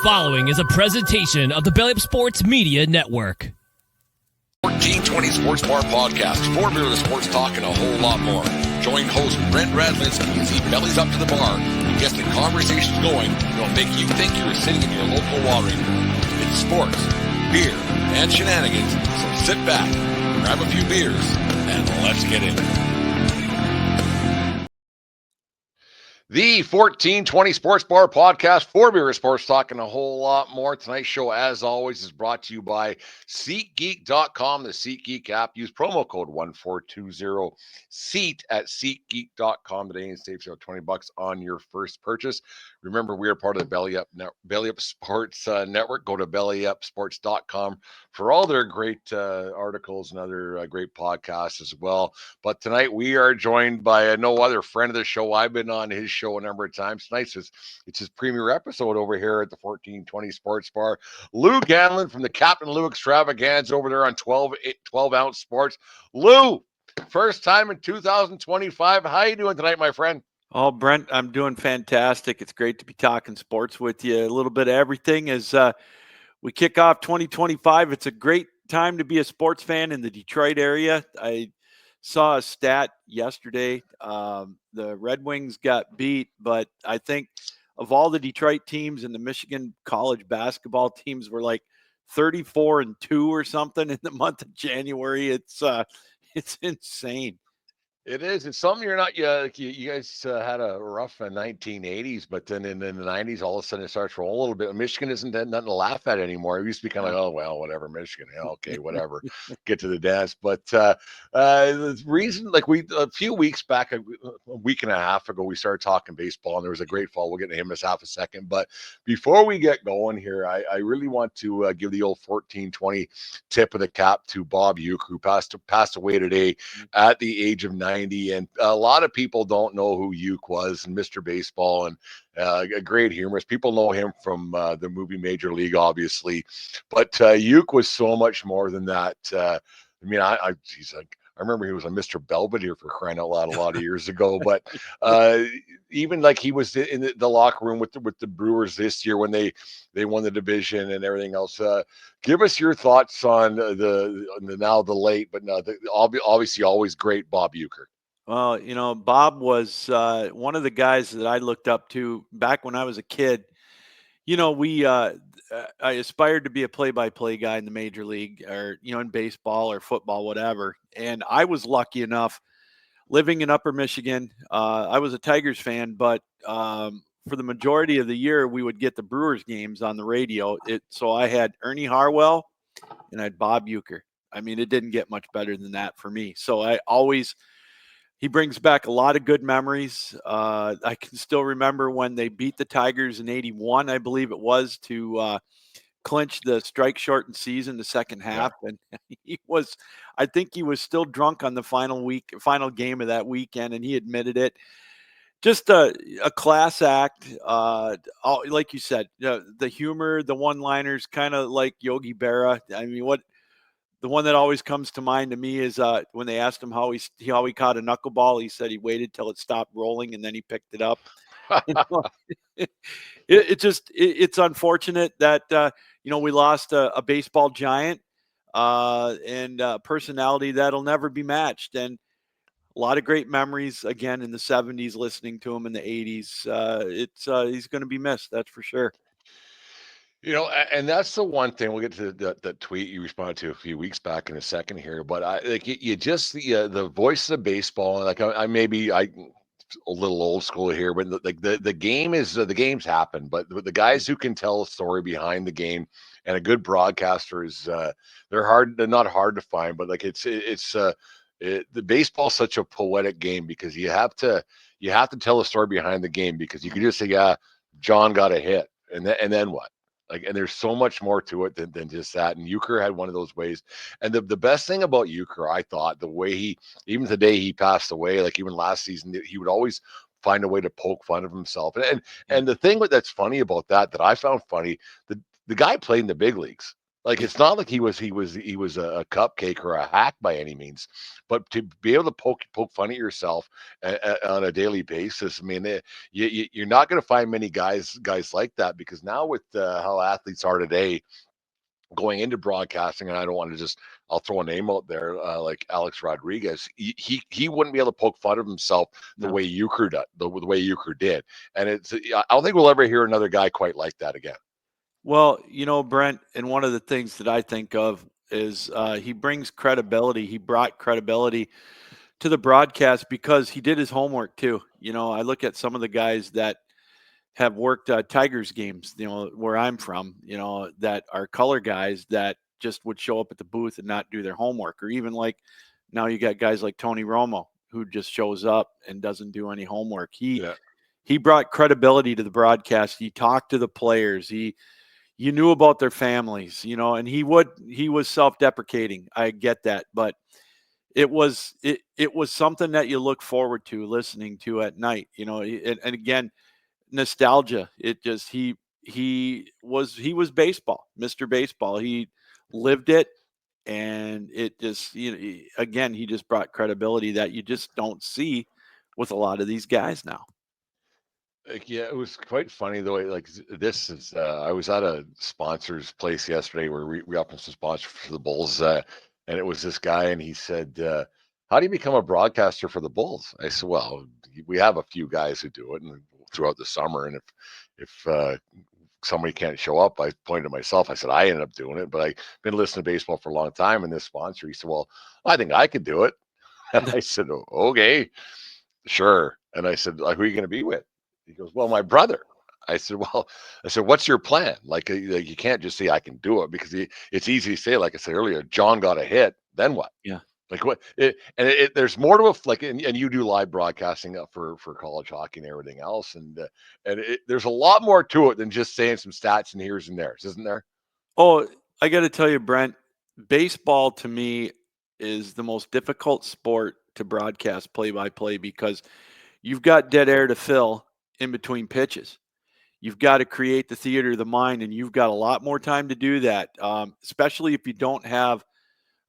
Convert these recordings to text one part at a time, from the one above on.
following is a presentation of the Belly Up Sports Media Network. 1420 Sports Bar Podcast, for beer, sports talk, and a whole lot more. Join host Brent Radlinski as he bellies up to the bar and gets the conversations going that'll make you think you're sitting in your local watering. It's sports, beer, and shenanigans, so sit back, grab a few beers, and let's get in. The 1420 Sports Bar Podcast, for beer, sports talk, and a whole lot more. Tonight's show, as always, is brought to you by SeatGeek.com, the SeatGeek app. Use promo code 1420SEAT at SeatGeek.com today and save you $20 on your first purchase. Remember, we are part of the Belly Up Sports Network. Go to bellyupsports.com for all their great articles and other great podcasts as well. But tonight we are joined by no other friend of the show. I've been on his show a number of times. Nice. It's his premiere episode over here at the 1420 Sports Bar. Lou Gamelin from the Captain Lou Extravaganza over there on 12 ounce sports. Lou, first time in 2025. How you doing tonight, my friend? Oh, Brent, I'm doing fantastic. It's great to be talking sports with you. A little bit of everything as we kick off 2025. It's a great time to be a sports fan in the Detroit area. I saw a stat yesterday. The Red Wings got beat, but I think of all the Detroit teams and the Michigan college basketball teams were like 34-2 or something in the month of January. It's insane. It is. It's something you're not. You guys had a rough 1980s, but then in the 90s, all of a sudden it starts rolling a little bit. Michigan isn't nothing to laugh at anymore. It used to be kind of like, oh well, whatever, Michigan. Yeah, okay, whatever. Get to the dance. But the reason, like a few weeks back, a week and a half ago, we started talking baseball, and there was a great fall. We'll get to him in half a second. But before we get going here, I really want to give the old 1420 tip of the cap to Bob Ueker, who passed away today at the age of 90. And a lot of people don't know who Ueker was, and Mr. Baseball, and a great humorist. People know him from the movie Major League, obviously, but Ueker was so much more than that. I remember he was a Mr. Belvedere, for crying out loud, a lot of years ago. But even like he was in the locker room with the Brewers this year when they won the division and everything else. Give us your thoughts on the late, but obviously always great Bob Ueker. Well, Bob was one of the guys that I looked up to back when I was a kid. I aspired to be a play-by-play guy in the major league, or in baseball or football, whatever. And I was lucky enough living in Upper Michigan. I was a Tigers fan, but for the majority of the year, we would get the Brewers games on the radio. So I had Ernie Harwell and I had Bob Ueker. I mean, it didn't get much better than that for me. So he brings back a lot of good memories. I can still remember when they beat the Tigers in 81, I believe it was, to clinch the strike shortened season, the second half. Yeah. And I think he was still drunk on the final game of that weekend, and he admitted it. Just a class act. Like you said, the humor, the one-liners, kind of like Yogi Berra. I mean, the one that always comes to mind to me is when they asked him how he caught a knuckleball. He said he waited till it stopped rolling and then he picked it up. It's unfortunate that we lost a baseball giant and a personality that'll never be matched. And a lot of great memories again in the 70s, listening to him in the 80s. He's going to be missed. That's for sure. And that's the one thing. We'll get to the tweet you responded to a few weeks back in a second here. But you just the voice of baseball. Like I a little old school here, but the game is the games happen. But the guys who can tell a story behind the game, and a good broadcaster is they're not hard to find. But like the baseball is such a poetic game because you have to tell a story behind the game, because you can just say, yeah, John got a hit, and then what? And there's so much more to it than just that. And Ueker had one of those ways. And the best thing about Ueker, I thought, the way even today he passed away, like even last season, he would always find a way to poke fun of himself. And the thing that's funny about that I found funny, the guy played in the big leagues. Like, it's not like he was a cupcake or a hack by any means, but to be able to poke fun at yourself on a daily basis. I mean, you're not going to find many guys like that, because now with how athletes are today going into broadcasting, and I don't want to just, I'll throw a name out there, like Alex Rodriguez. He wouldn't be able to poke fun of himself the No. way Ueker did, the way Ueker did, and I don't think we'll ever hear another guy quite like that again. Well, Brent, and one of the things that I think of is he brings credibility. He brought credibility to the broadcast because he did his homework too. I look at some of the guys that have worked Tigers games, where I'm from, that are color guys that just would show up at the booth and not do their homework. Or even like now you got guys like Tony Romo who just shows up and doesn't do any homework. Yeah. He brought credibility to the broadcast. He talked to the players. You knew about their families, and he was self-deprecating. I get that, but it was something that you look forward to listening to at night, and again, nostalgia. It just he was baseball, Mr. Baseball. He lived it, and it just again, he just brought credibility that you just don't see with a lot of these guys now. Like, yeah, it was quite funny though. This is, I was at a sponsor's place yesterday where we often some sponsor for the Bulls, and it was this guy, and he said, "How do you become a broadcaster for the Bulls?" I said, "Well, we have a few guys who do it, and throughout the summer, and if somebody can't show up," I pointed to myself. I said, "I ended up doing it, but I've been listening to baseball for a long time." And this sponsor, he said, "Well, I think I could do it." And I said, "Oh, okay, sure." And I said, "Like, who are you going to be with?" He goes, "Well, my brother." I said, "Well," I said, "What's your plan?" Like, you can't just say I can do it, because it's easy to say. Like I said earlier, John got a hit. Then what? Yeah. Like, what? There's more to it. Like, and you do live broadcasting for college hockey and everything else, and there's a lot more to it than just saying some stats and here's and there's, isn't there? Oh, I got to tell you, Brent, baseball to me is the most difficult sport to broadcast play by play because you've got dead air to fill in between pitches. You've got to create the theater of the mind, and you've got a lot more time to do that, especially if you don't have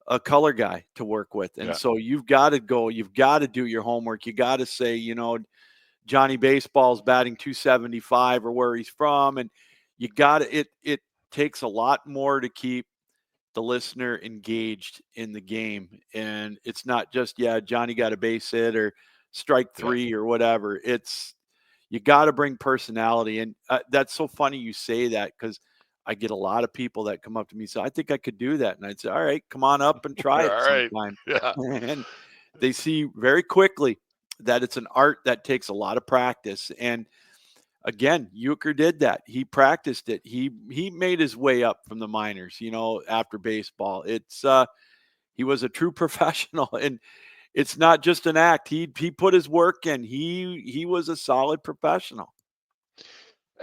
a color guy to work with. And Yeah. so you've got to go, you've got to do your homework. You got to say, Johnny Baseball's batting 275 or where he's from. And you got to, it takes a lot more to keep the listener engaged in the game. And it's not just, Johnny got a base hit or strike Yeah. three or whatever. You got to bring personality. And that's so funny you say that, because I get a lot of people that come up to me and say, "I think I could do that." And I'd say, "All right, come on up and try All it right. sometime." Yeah. And they see very quickly that it's an art that takes a lot of practice. And again, Ueker did that. He practiced it. He made his way up from the minors, after baseball. He was a true professional, and it's not just an act. He put his work in. He was a solid professional.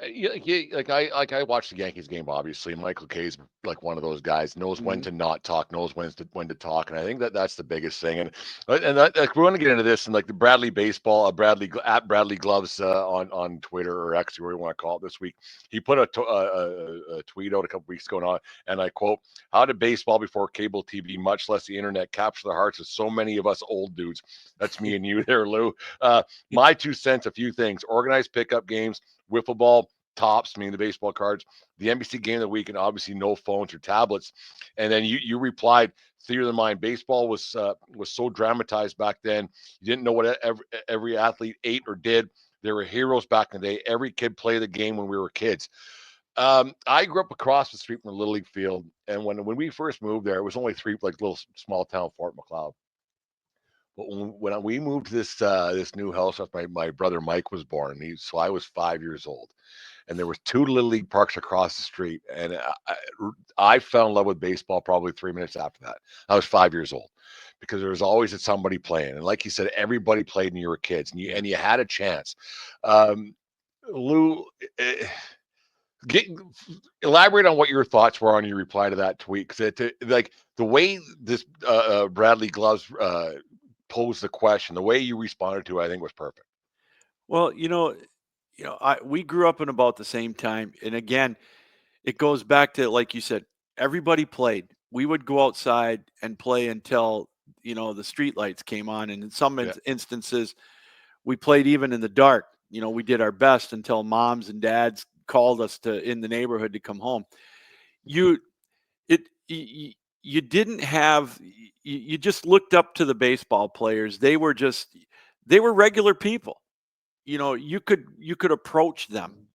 Like I watched the Yankees game. Obviously, Michael Kay's like one of those guys, knows when Mhm. to not talk, knows when to talk, and I think that's the biggest thing. And like, we want to get into this, and like the Bradley baseball, at Bradley Gloves on Twitter or X, whatever you want to call it, this week. He put a tweet out a couple weeks ago, and I quote: "How did baseball before cable TV, much less the internet, capture the hearts of so many of us old dudes?" That's me and you there, Lou. My 2 cents: a few things: organized pickup games, wiffle ball, tops, meaning the baseball cards, the NBC game of the week, and obviously no phones or tablets. And then you replied, "Theater of the mind. Baseball was so dramatized back then. You didn't know what every athlete ate or did. There were heroes back in the day. Every kid played the game when we were kids." I grew up across the street from the Little League field, and when we first moved there, it was only three, like, little small town Fort McLeod. But when we moved to this new house after my brother Mike was born, so I was 5 years old, and there was two little league parks across the street, and I fell in love with baseball probably 3 minutes after that. I was 5 years old, because there was always somebody playing, and like you said, everybody played when you were kids, and you had a chance. Um, Lou, eh, get elaborate on what your thoughts were on your reply to that tweet, because like the way this Bradley Gloves posed the question, the way you responded to it, I think was perfect. Well, we grew up in about the same time, and again, it goes back to, like you said, everybody played. We would go outside and play until, the street lights came on. And in some Yeah. instances, we played even in the dark. We did our best until moms and dads called us in the neighborhood to come home. You didn't have, you just looked up to the baseball players. They were regular people. You could approach them,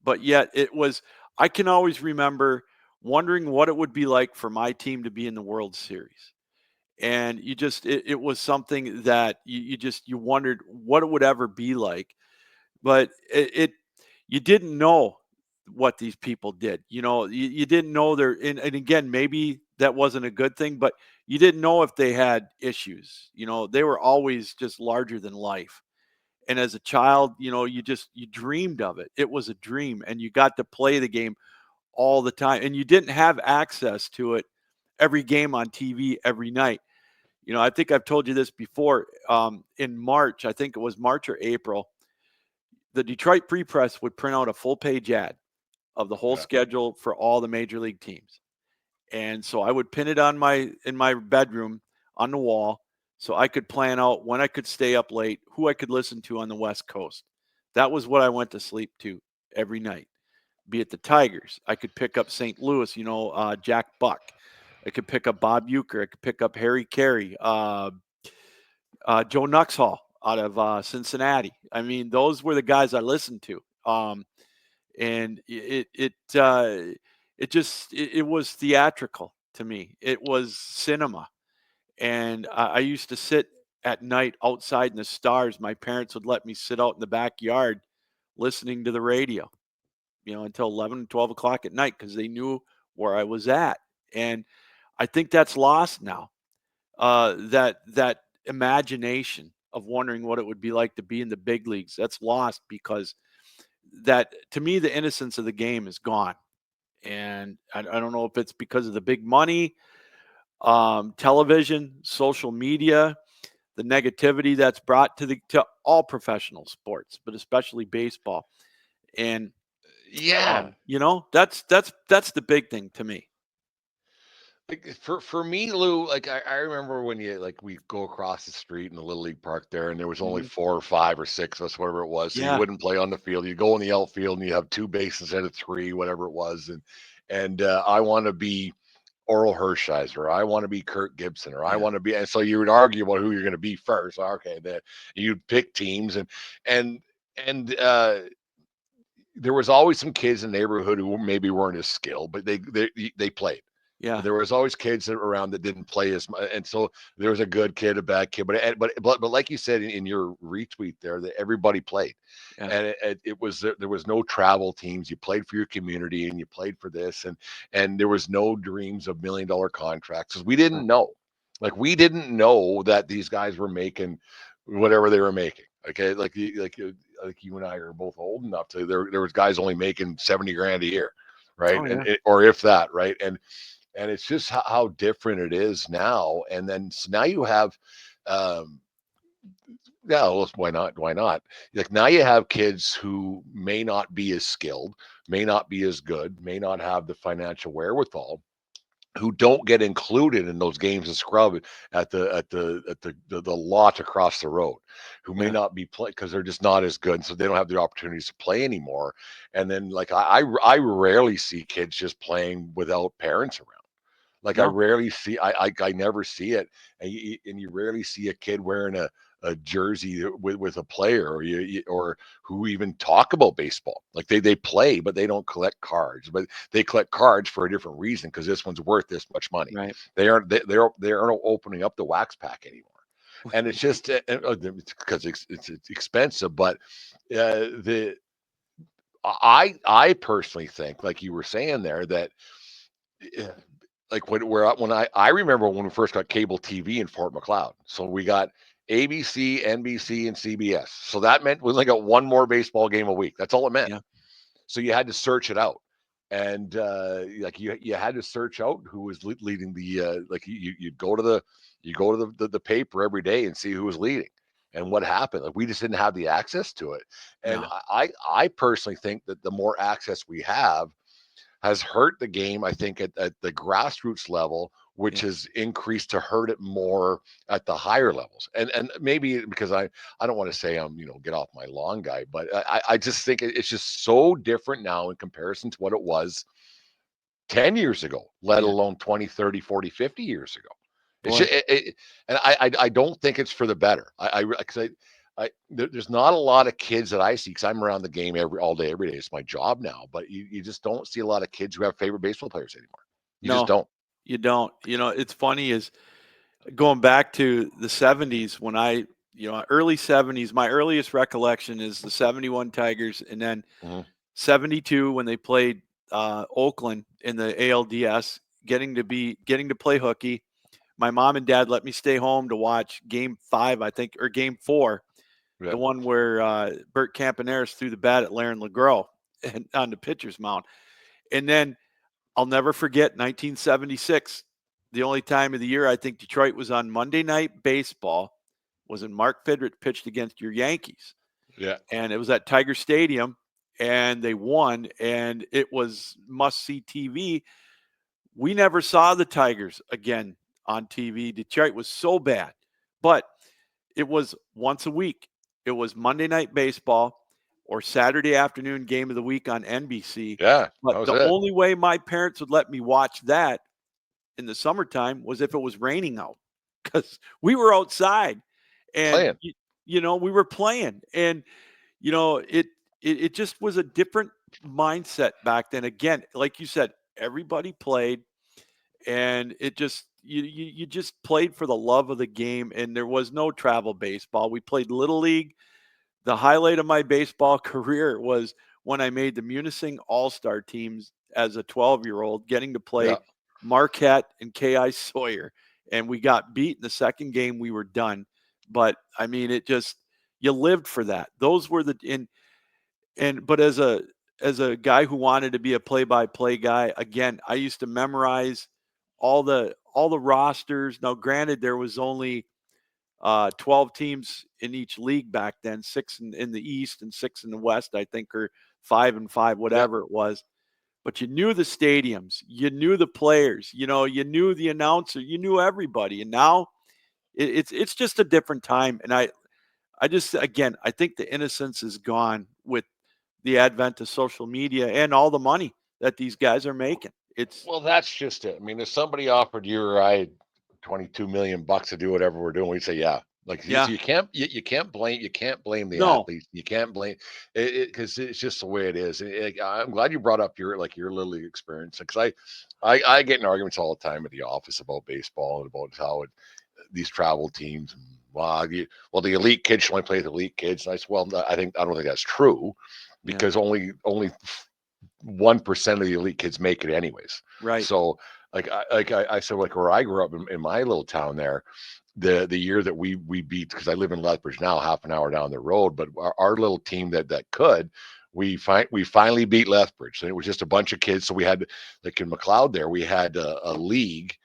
but yet I can always remember wondering what it would be like for my team to be in the World Series. And it was something that you wondered what it would ever be like. But you didn't know what these people did. You didn't know and again, maybe that wasn't a good thing, but you didn't know if they had issues. They were always just larger than life. And as a child, you dreamed of it. It was a dream, and you got to play the game all the time. And you didn't have access to it every game on TV every night. I think I've told you this before. In March, I think it was March or April, the Detroit Free Press would print out a full page ad of the whole schedule for all the major league teams. And so I would pin it in my bedroom on the wall so I could plan out when I could stay up late, who I could listen to on the West Coast. That was what I went to sleep to every night. Be it the Tigers, I could pick up St. Louis, Jack Buck. I could pick up Bob Ueker. I could pick up Harry Carey, Joe Nuxhall out of Cincinnati. I mean, those were the guys I listened to. And it was theatrical to me. It was cinema. And I used to sit at night outside in the stars. My parents would let me sit out in the backyard listening to the radio, until 11, 12 o'clock at night, because they knew where I was at. And I think that's lost now. That imagination of wondering what it would be like to be in the big leagues, that's lost, because that, to me, the innocence of the game is gone. And I don't know if it's because of the big money, television, social media, the negativity that's brought to all professional sports, but especially baseball. And that's the big thing to me. Like for me, Lou, like I remember when we go across the street in the Little League Park there, and there was only 4 or 5 or 6 of us, whatever it was. So you Yeah. wouldn't play on the field. You go in the outfield and you have 2 bases instead of 3, whatever it was. And I want to be Oral Hershiser, I want to be Kirk Gibson, or I want to be, and so you would argue about who you're going to be first. Okay, then you'd pick teams, and there was always some kids in the neighborhood who maybe weren't as skilled, but they played. Yeah. There was always kids around that didn't play as much, and so there was a good kid, a bad kid, but like you said in your retweet there, that everybody played, and it was there was no travel teams. You played for your community, and you played for this, and there was no dreams of $1 million contracts, because we didn't know, we didn't know that these guys were making whatever they were making. Okay, like you and I are both old enough to there was guys only making 70 grand a year, right? Oh, yeah. Or if that, right? And it's just how different it is now. And then so now you have, well, why not? Why not? Like now you have kids who may not be as skilled, may not be as good, may not have the financial wherewithal, who don't get included in those games of scrub at the lot across the road, who may not be playing because they're just not as good, so they don't have the opportunities to play anymore. And then I rarely see kids just playing without parents around. Like I No. rarely see, I never see it, and you rarely see a kid wearing a jersey with a player, or who even talk about baseball. Like they play, but they don't collect cards. But they collect cards for a different reason, because this one's worth this much money. Right. They aren't opening up the wax pack anymore, and it's just because it's expensive. But the I personally think, like you were saying there, that like when I remember when we first got cable TV in Fort McLeod. So we got ABC, NBC, and CBS. So that meant we only got one more baseball game a week. That's all it meant. Yeah. So you had to search it out, and like you had to search out who was leading the like you go to the paper every day and see who was leading and what happened. Like we just didn't have the access to it, and No. I personally think that the more access we have, has hurt the game, I think, at the grassroots level, which has increased to hurt it more at the higher levels. And maybe because I don't want to say I'm, get off my lawn guy, but I just think it's just so different now in comparison to what it was 10 years ago, let alone 20, 30, 40, 50 years ago. It's Boy. just, and I don't think it's for the better. There's not a lot of kids that I see, because I'm around the game all day, every day. It's my job now, but you just don't see a lot of kids who have favorite baseball players anymore. You just don't. You don't. It's funny is going back to the 70s when early 70s, my earliest recollection is the 71 Tigers, and then 72 when they played Oakland in the ALDS, getting to play hooky. My mom and dad let me stay home to watch Game 5, I think, or Game 4, the one where Bert Campaneris threw the bat at Laren LeGros and on the pitcher's mound. And then I'll never forget 1976. The only time of the year I think Detroit was on Monday Night Baseball was when Mark Fidrich pitched against your Yankees. Yeah. And it was at Tiger Stadium, and they won, and it was must-see TV. We never saw the Tigers again on TV. Detroit was so bad. But it was once a week. It was Monday Night Baseball or Saturday afternoon game of the week on NBC. Yeah. But the only way my parents would let me watch that in the summertime was if it was raining out, because we were outside and playing. We were playing, and it just was a different mindset back then. Again, like you said, everybody played, and it just you just played for the love of the game, and there was no travel baseball. We played Little League. The highlight of my baseball career was when I made the Munising All-Star teams as a 12-year-old, getting to play Marquette and K.I. Sawyer. And we got beat in the second game. We were done. But, I mean, you lived for that. Those were but as a guy who wanted to be a play-by-play guy, again, I used to memorize all the rosters. Now, granted, there was only 12 teams in each league back then, 6 in the East and 6 in the West, I think, or 5 and 5, whatever it was. But you knew the stadiums, you knew the players, you knew the announcer, you knew everybody. And now it's just a different time. And I think the innocence is gone with the advent of social media and all the money that these guys are making. Well, that's just it. I mean, if somebody offered you or I $22 million to do whatever we're doing, we'd say, yeah. So you can't blame the athletes. You can't blame it because it's just the way it is. I'm glad you brought up your little league experience, because I get in arguments all the time at the office about baseball and about how these travel teams. The elite kids should only play with elite kids. And I said, I don't think that's true, because only 1% of the elite kids make it anyways. Right. So I said, where I grew up in my little town there, the year that we beat, because I live in Lethbridge now, half an hour down the road, but our little team that could, we finally beat Lethbridge. And it was just a bunch of kids. So we had, like in McLeod there, we had a league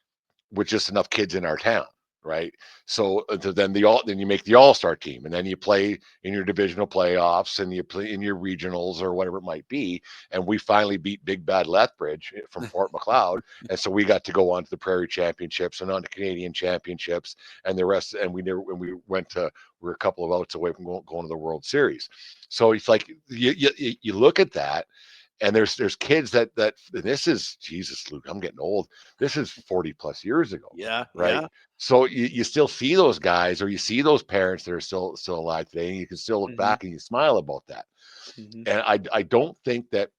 with just enough kids in our town. Right. So then you make the all-star team, and then you play in your divisional playoffs, and you play in your regionals or whatever it might be. And we finally beat Big Bad Lethbridge from Fort McLeod. And so we got to go on to the Prairie Championships and on to Canadian Championships and the rest. And we were a couple of outs away from going to the World Series. So it's like, you look at that, and there's kids that this is, Jesus, Luke, I'm getting old. This is 40 plus years ago. Yeah. Right. Yeah. So you still see those guys, or you see those parents that are still alive today, and you can still look back and you smile about that. And I don't think that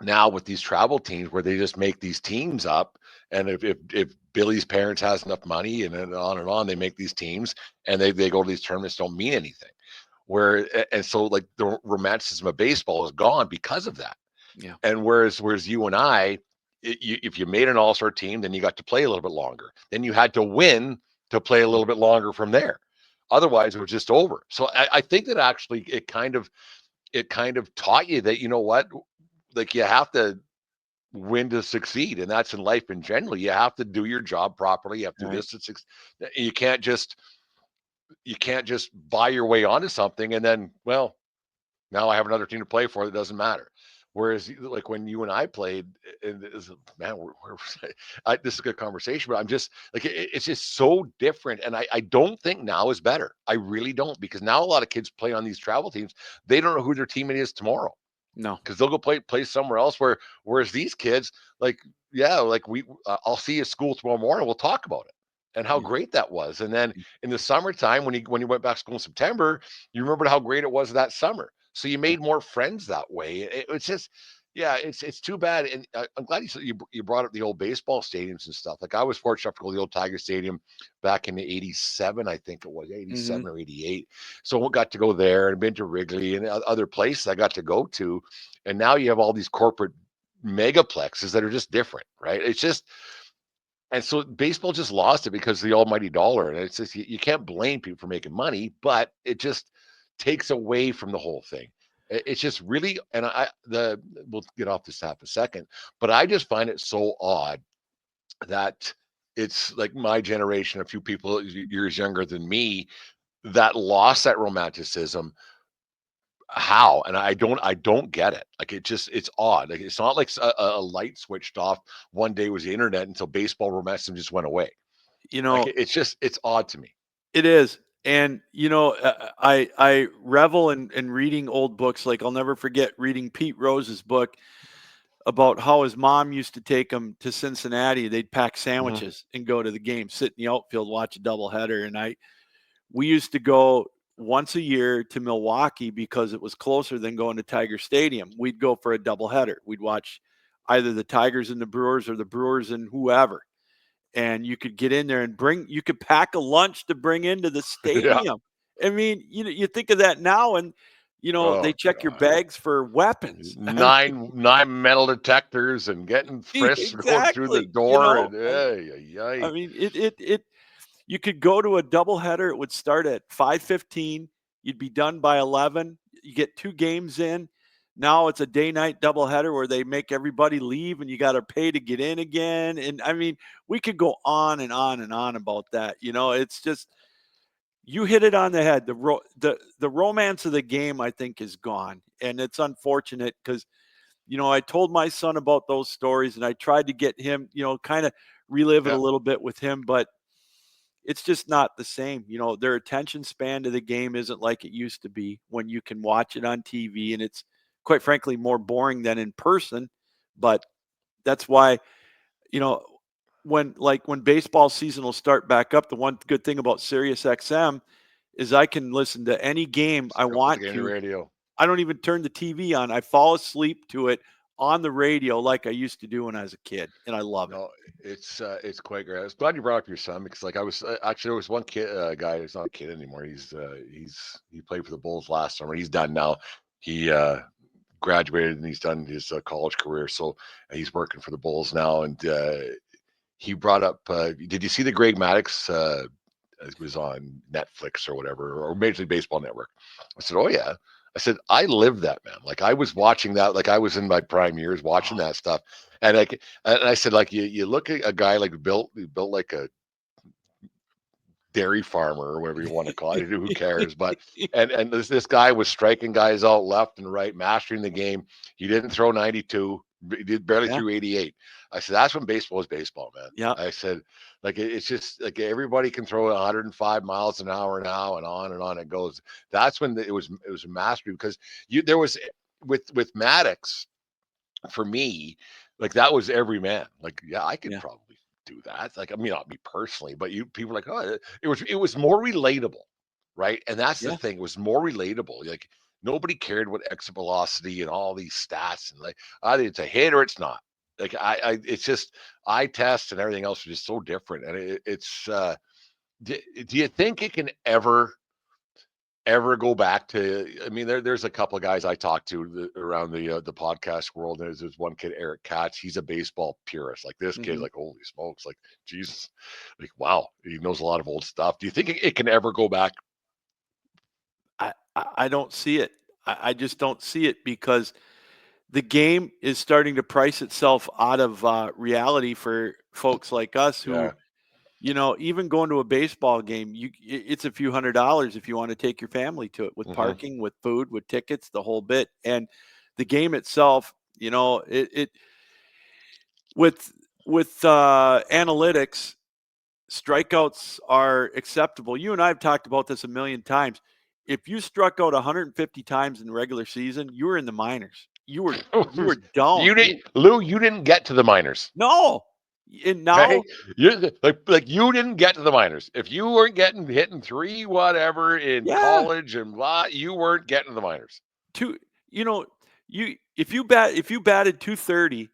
now with these travel teams where they just make these teams up, and if Billy's parents has enough money, and then on, they make these teams, and they go to these tournaments, don't mean anything. And so like the romanticism of baseball is gone because of that. Yeah. And whereas you and I, if you made an all-star team, then you got to play a little bit longer. Then you had to win to play a little bit longer from there. Otherwise, it was just over. So I think that actually it kind of taught you that, you know what, like you have to win to succeed, and that's in life in general. You have to do your job properly. You have to do this to succeed. You can't just buy your way onto something and then, well, now I have another team to play for. That doesn't matter. Whereas like when you and I played, and man, this is a good conversation, but I'm just like, it's just so different. And I don't think now is better. I really don't, because now a lot of kids play on these travel teams. They don't know who their teammate is tomorrow, No. because they'll go play somewhere else. Whereas these kids, like, yeah, like I'll see you at school tomorrow morning. We'll talk about it and how Yeah. great that was. And then in the summertime, when you went back to school in September, you remembered how great it was that summer. So you made more friends that way. It's just, yeah, it's too bad. And I'm glad you brought up the old baseball stadiums and stuff. Like I was fortunate to go to the old Tiger Stadium back in the '87, I think it was '87 or '88. So we got to go there and been to Wrigley and other places I got to go to. And now you have all these corporate megaplexes that are just different, right? It's just, and so baseball just lost it because of the almighty dollar. And it's just, you can't blame people for making money, but it just takes away from the whole thing. It's just really, and we'll get off this half a second, but I just find it so odd that it's like my generation, a few people years younger than me, that lost that romanticism. How? And I don't get it. Like it's odd. Like it's not like a light switched off one day was the internet until baseball romanticism just went away. You Like know, it's odd to me. it is. And I revel in reading old books. Like I'll never forget reading Pete Rose's book about how his mom used to take him to Cincinnati. They'd pack Mhm. sandwiches and go to the game, sit in the outfield, watch a doubleheader. And we used to go once a year to Milwaukee because it was closer than going to Tiger Stadium. We'd go for a doubleheader. We'd watch either the Tigers and the Brewers or the Brewers and whoever. And you could get in there and you could pack a lunch to bring into the Yeah. stadium. I mean, you think of that now and, they Oh check your God. bags for weapons. I mean, Nine metal detectors and getting frisked going through the exactly. door and I ay. mean, you could go to a doubleheader. It would start at 5:15. You'd be done by 11. You get 2 games in. Now it's a day-night doubleheader where they make everybody leave, and you got to pay to get in again. And I mean, we could go on and on and on about that. It's just you hit it on the head. The romance of the game, I think, is gone, and it's unfortunate because I told my son about those stories, and I tried to get him, kind of relive it a Yeah. little bit with him, but it's just not the same. Their attention span to the game isn't like it used to be when you can watch it on TV, and it's quite frankly more boring than in person. But that's why, you know, when baseball season will start back up, the one good thing about Sirius XM is I can listen to any game I Hook up want the game to. radio. I don't even turn the TV on. I fall asleep to it on the radio like I used to do when I was a kid, and I love it. No, it's quite great. I was glad you brought up your son, because like I was actually, there was one kid guy who's not a kid anymore. He played for the Bulls last summer. He's done now. He graduated and he's done his college career. So he's working for the Bulls now. And he brought up, did you see the Greg Maddux? It was on Netflix or whatever, or Major League Baseball Network. I said, "Oh yeah." I said, "I lived that, man. Like I was watching that. Like I was in my prime years watching Oh, that stuff." And I said, like you look at a guy like built like a dairy farmer or whatever you want to call it. Who cares? But and this guy was striking guys out left and right, mastering the game. He didn't throw 92. He did barely yeah, threw 88. I said that's when baseball is baseball, man. yeah, I said like it's just like everybody can throw 105 miles an hour now, and on it goes. That's when it was mastery, because there was with Maddox, for me, like that was every man. Like, yeah, I could yeah, probably do that. Like, I mean, not me personally, but people are like, oh, it was more relatable, right? And that's the yeah, thing, it was more relatable. Like nobody cared what exit velocity and all these stats, and like either it's a hit or it's not. Like it's just eye test and everything else is just so different. And it's do you think it can ever go back to, I mean, there's a couple of guys I talked to around the podcast world. There's one kid, Eric Katz. He's a baseball purist. Like this kid, hmm like holy smokes, like Jesus, like wow, he knows a lot of old stuff. Do you think it can ever go back? I don't see it. I just don't see it because the game is starting to price itself out of reality for folks like us who, Yeah. even going to a baseball game, it's a few $100s if you want to take your family to it, with Hmm. parking, with food, with tickets, the whole bit. And the game itself, You know, it with analytics, strikeouts are acceptable. You and I have talked about this a million times. If you struck out 150 times in the regular season, you were in the minors. You were down. You didn't, Lou. You didn't get to the minors. No. And now, Okay, you like you didn't get to the minors. If you weren't hitting 3 whatever in yeah, college and blah, you weren't getting to the minors. you know, if you batted 230,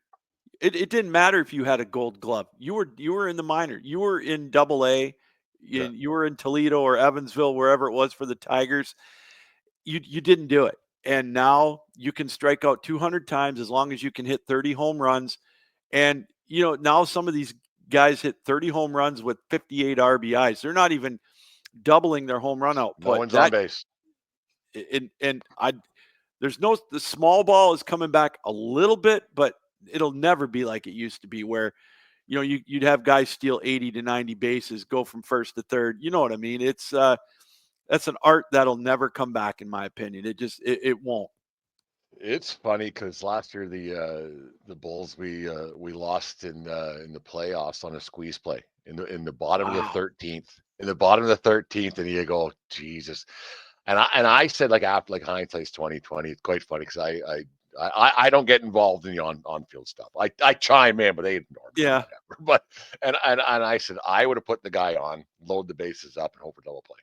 it didn't matter if you had a gold glove. You were in the minor. You were in double A. Yeah. You were in Toledo or Evansville, wherever it was for the Tigers. You didn't do it. And now you can strike out 200 times as long as you can hit 30 home runs. And, now some of these guys hit 30 home runs with 58 RBIs. They're not even doubling their home run output. No one's on base. The small ball is coming back a little bit, but it'll never be like it used to be where, you'd have guys steal 80 to 90 bases, go from first to third. You know what I mean? It's that's an art that'll never come back, in my opinion. It won't. It's funny because last year the Bulls we lost in the playoffs on a squeeze play in the bottom of the Wow. 13th, and you go, Jesus. And I said, like, after, like, hindsight's 2020. It's quite funny because I don't get involved in the on field stuff. I chime in, but they ignore me. Yeah. Whatever. But and I said I would have put the guy on, load the bases up, and hope for double play.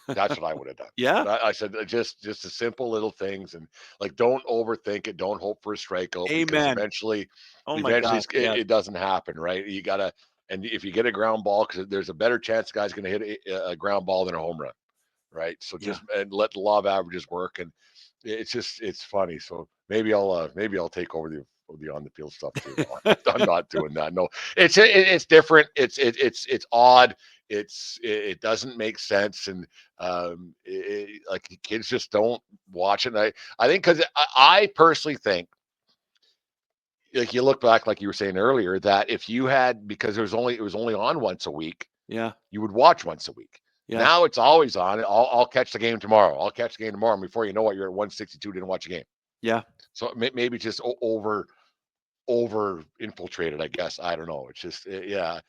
That's what I would have done. Yeah. I said just the simple little things, and like, don't overthink it. Don't hope for a strikeout because Amen. eventually Oh my God. it doesn't happen, right? You gotta, and if you get a ground ball, because there's a better chance the guy's going to hit a ground ball than a home run, right? So just and let the law of averages work, and it's funny. So maybe I'll take over the on the field stuff too. No, I'm not doing that. No, it's different. It's odd. It doesn't make sense, and like, the kids just don't watch it. And I think because I personally think, like, you look back, like you were saying earlier, that if you had, because it was only on once a week, Yeah. you would watch once a week. Yeah. Now it's always on. I'll catch the game tomorrow. I'll catch the game tomorrow. And before you know it, you're at 162, didn't watch a game. Yeah. So maybe just over infiltrated, I guess. I don't know. It's just, yeah.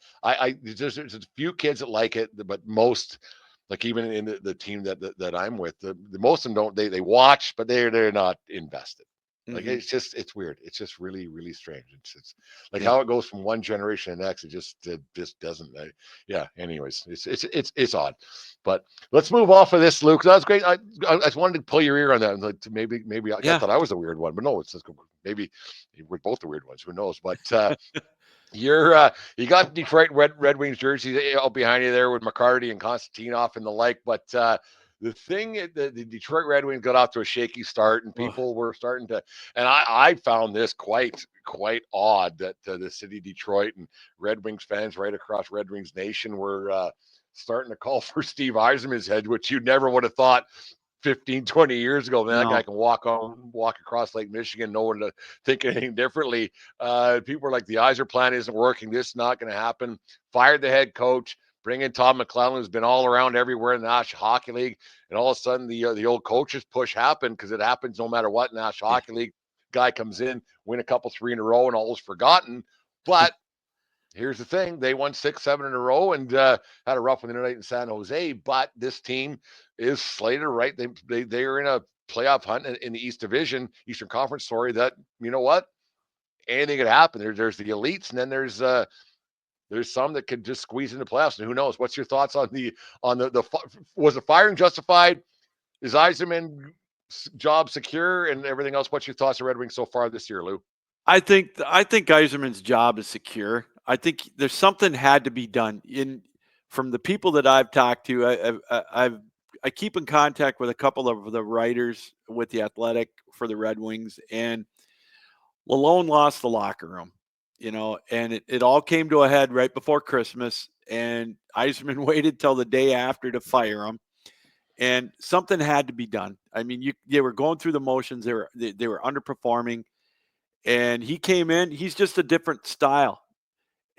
There's a few kids that like it, but most, like, even in the team that I'm with, the most of them don't. They watch, but they're not invested. Like, Mhm. it's weird. It's just really, really strange. It's like Yeah. how it goes from one generation to the next. It just doesn't. Yeah. Anyways, it's odd. But let's move off of this, Luke. That was great. I just wanted to pull your ear on that. Like, maybe I Yeah. thought I was the weird one, but no, it's just, maybe we're both the weird ones. Who knows? But you got Detroit Red Wings jersey out behind you there with McCarty and Konstantinov and the like. But the thing, the Detroit Red Wings got off to a shaky start, and people were starting to, and I found this quite odd that the city of Detroit and Red Wings fans right across Red Wings Nation were starting to call for Steve Yzerman's head, which you never would have thought 15, 20 years ago. Man, that guy can walk across Lake Michigan, no one to think anything differently. People were like, the Yzer plan isn't working. This is not going to happen. Fired the head coach. Bring in Todd McClellan, who's been all around everywhere in the National Hockey League, and all of a sudden the old coaches push happened, because it happens no matter what. National Hockey League guy comes in, win a couple 3 in a row, and all is forgotten. But here's the thing: they won 6, 7 in a row, and had a rough one the night in San Jose. But this team is slated, right? They are in a playoff hunt in the East Division, Eastern Conference. Story that, you know what, anything could happen. There's the elites, and then there's some that could just squeeze into playoffs, and who knows? What's your thoughts on the was the firing justified? Is Yzerman job secure and everything else? What's your thoughts on Red Wings so far this year, Lou? I think Yzerman's job is secure. I think there's something had to be done from the people that I've talked to. I keep in contact with a couple of the writers with the Athletic for the Red Wings, and Lalone lost the locker room, and it all came to a head right before Christmas, and Yzerman waited till the day after to fire him, and something had to be done. I mean, they were going through the motions. They were underperforming, and he came in. He's just a different style.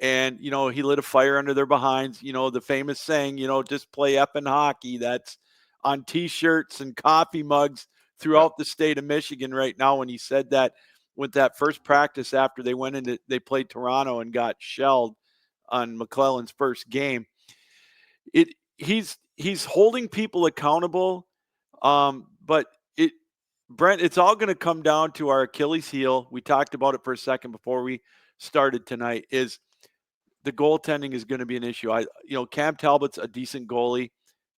And, he lit a fire under their behinds. The famous saying, just play effing hockey. That's on T-shirts and coffee mugs throughout the state of Michigan right now when he said that. with that first practice after they played Toronto and got shelled on McClellan's first game. He's holding people accountable, but Brent, it's all going to come down to our Achilles heel. We talked about it for a second before we started tonight. Is the goaltending is going to be an issue. Cam Talbot's a decent goalie,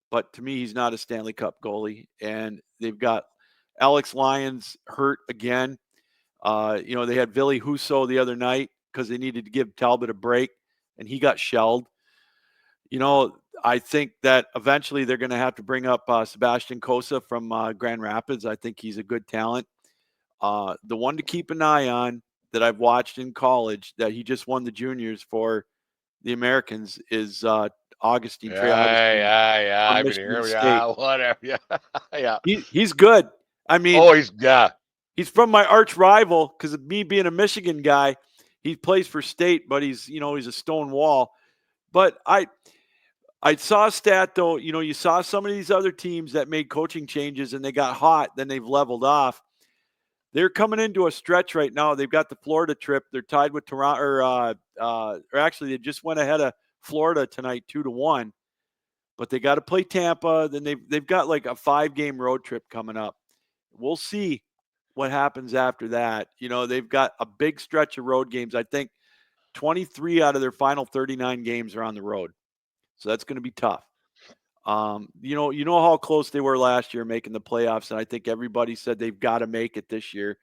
but to me, he's not a Stanley Cup goalie. And they've got Alex Lyons hurt again. They had Ville Husso the other night because they needed to give Talbot a break, and he got shelled. I think that eventually they're going to have to bring up Sebastian Cossa from Grand Rapids. I think he's a good talent. The one to keep an eye on that I've watched in college that he just won the juniors for the Americans is Augustine. Trey Augustine Yeah. from I've been Michigan hearing, State. whatever. Yeah, yeah. He's good. I mean, he's from my arch rival because of me being a Michigan guy. He plays for State, but he's a stone wall. But I saw a stat, though, you saw some of these other teams that made coaching changes and they got hot, then they've leveled off. They're coming into a stretch right now. They've got the Florida trip. They're tied with Toronto, or actually they just went ahead of Florida tonight, 2-1. But they got to play Tampa. Then they've got like a 5-game road trip coming up. We'll see what happens after that. They've got a big stretch of road games. I think 23 out of their final 39 games are on the road. So that's going to be tough. You know how close they were last year making the playoffs, and I think everybody said they've got to make it this year.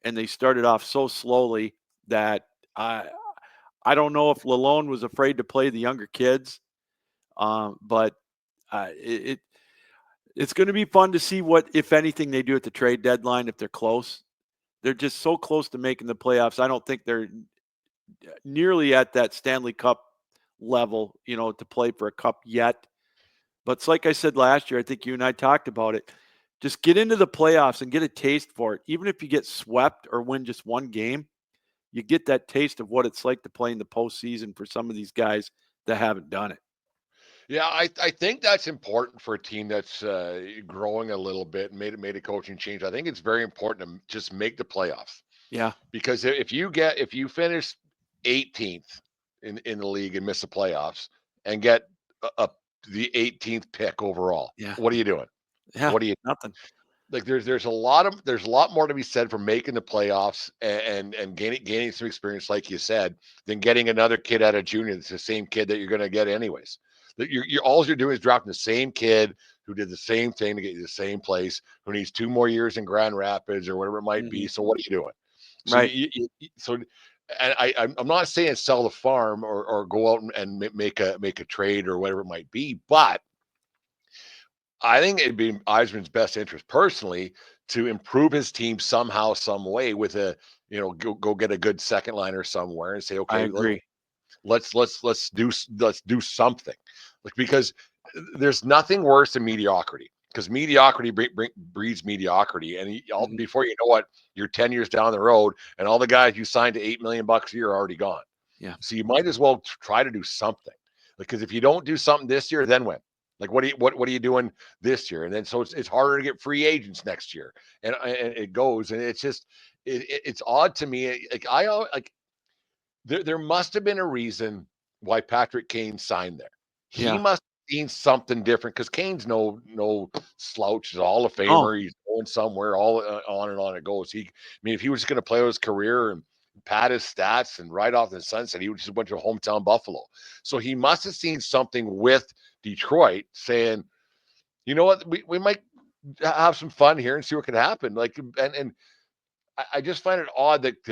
And they started off so slowly that I don't know if Lalonde was afraid to play the younger kids, but it's going to be fun to see what, if anything, they do at the trade deadline if they're close. They're just so close to making the playoffs. I don't think they're nearly at that Stanley Cup level, to play for a cup yet. But it's like I said last year, I think you and I talked about it. Just get into the playoffs and get a taste for it. Even if you get swept or win just one game, you get that taste of what it's like to play in the postseason for some of these guys that haven't done it. Yeah, I think that's important for a team that's growing a little bit and made a coaching change. I think it's very important to just make the playoffs. Yeah. Because if you finish 18th in the league and miss the playoffs and get the 18th pick overall, what are you doing? Yeah. What are you nothing? Like there's a lot more to be said for making the playoffs and gaining some experience, like you said, than getting another kid out of junior that's the same kid that you're going to get anyways. That you're all you're doing is drafting the same kid who did the same thing to get you the same place, who needs 2 more years in Grand Rapids or whatever it might be. So what are you doing? So Right. And I'm not saying sell the farm or go out and make a trade or whatever it might be, but I think it'd be Eisman's best interest personally to improve his team somehow, some way with go get a good second liner somewhere and say, I okay, agree. let's do something, like, because there's nothing worse than mediocrity, because mediocrity breeds mediocrity, and before you know what, you're 10 years down the road and all the guys you signed to $8 million a year are already gone. Yeah. So you might as well try to do something, because if you don't do something this year, then when? Like, what are you doing this year? And then so it's harder to get free agents next year, and it goes, and it's just it's odd to me. Like there must have been a reason why Patrick Kane signed there. He must have seen something different, because Kane's no slouch. He's a Hall of Famer. He's going somewhere. All on and on it goes. If he was just going to play his career and pad his stats and right off the sunset, he just went to hometown Buffalo. So he must have seen something with Detroit, saying, you know what, we might have some fun here and see what can happen. Like, and I just find it odd that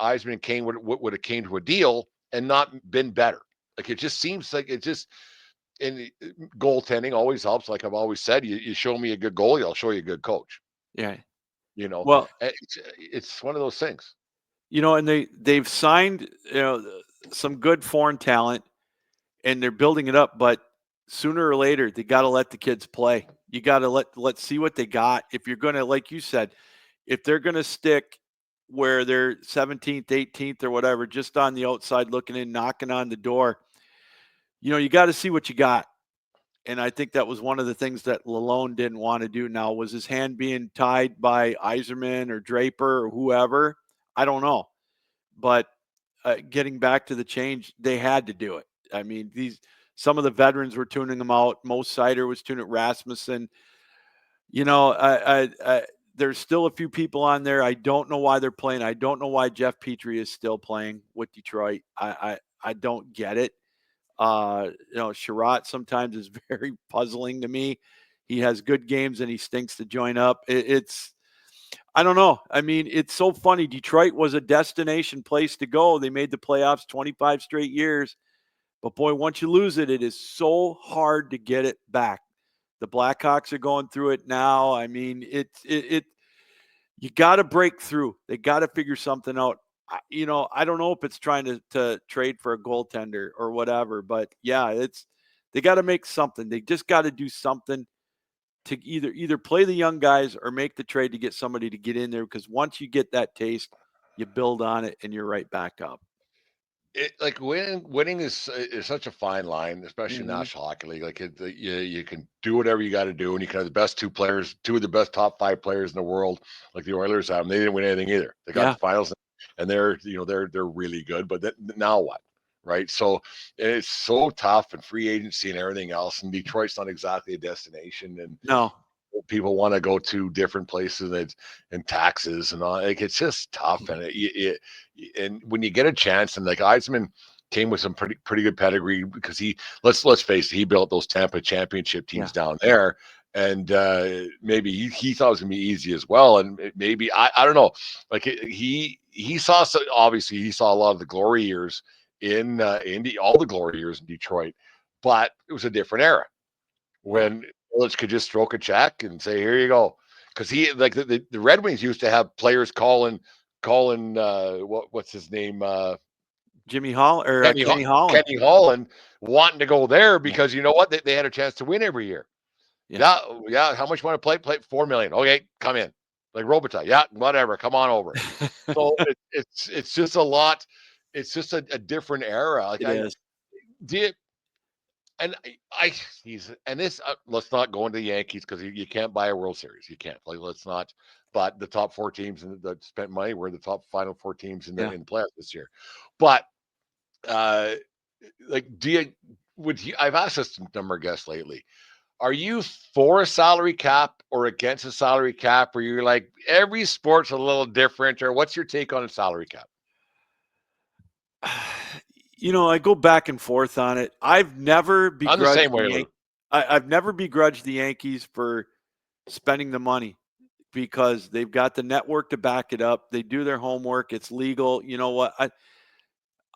Eisman and Kane would have came to a deal and not been better. Like, it just seems like and goaltending always helps. Like I've always said, you show me a good goalie, I'll show you a good coach. Yeah. Well, it's one of those things. And they've signed some good foreign talent, and they're building it up, but sooner or later they got to let the kids play. You got to let's see what they got. If you're going to, like you said, if they're going to stick where they're 17th, 18th or whatever, just on the outside looking in, knocking on the door, you got to see what you got. And I think that was one of the things that Lalonde didn't want to do now, was his hand being tied by Yzerman or Draper or whoever. I don't know. But getting back to the change, they had to do it. I mean, some of the veterans were tuning them out. Mo Sider was tuning Rasmussen. You know, there's still a few people on there. I don't know why they're playing. I don't know why Jeff Petrie is still playing with Detroit. I don't get it. Sherratt sometimes is very puzzling to me. He has good games and he stinks to join up. I don't know. I mean, it's so funny. Detroit was a destination place to go. They made the playoffs 25 straight years. But boy, once you lose it, it is so hard to get it back. The Blackhawks are going through it now. I mean, you got to break through. They got to figure something out. I don't know if it's trying to trade for a goaltender or whatever, but yeah, they got to make something. They just got to do something to either play the young guys or make the trade to get somebody to get in there, because once you get that taste, you build on it and you're right back up. Like winning is such a fine line, especially in Mhm. National Hockey League. Like you can do whatever you got to do, and you can have the best two of the best top 5 players in the world, like the Oilers have. And they didn't win anything either. They got Yeah. the finals, and they're really good. But now what, right? So it's so tough, and free agency and everything else. And Detroit's not exactly a destination, and No. people want to go to different places and taxes and all. Like it's just tough, and and when you get a chance, and like Eisman came with some pretty good pedigree, because let's face it, he built those Tampa championship teams down there, and maybe he thought it was gonna be easy as well, and maybe I don't know, like he saw, so obviously he saw a lot of the glory years in all the glory years in Detroit, but it was a different era when Ilitch could just stroke a check and say, "Here you go," because he like the Red Wings used to have players calling what's his name, Jimmy Hall or Kenny Kenny Holland. Kenny Holland, wanting to go there Yeah. because you know what, they had a chance to win every year. Yeah. Yeah. How much you want to play 4 million? Okay, come in. Like Robitaille, yeah, whatever, come on over. So it's just a lot. It's just a different era. Like It is. do you, and he's and this let's not go into the Yankees, because you can't buy a World Series. You can't. Like, let's not. But the top 4 teams that spent money were the top final 4 teams Yeah. in the playoffs this year. But uh like, I've asked this to a number of guests lately. Are you for a salary cap or against a salary cap? Or you're like, every sport's a little different? Or what's your take on a salary cap? I go back and forth on it. I've never I'm the begrudged same way, Lou. I've never begrudged the Yankees for spending the money, because they've got the network to back it up. They do their homework. It's legal. You know what?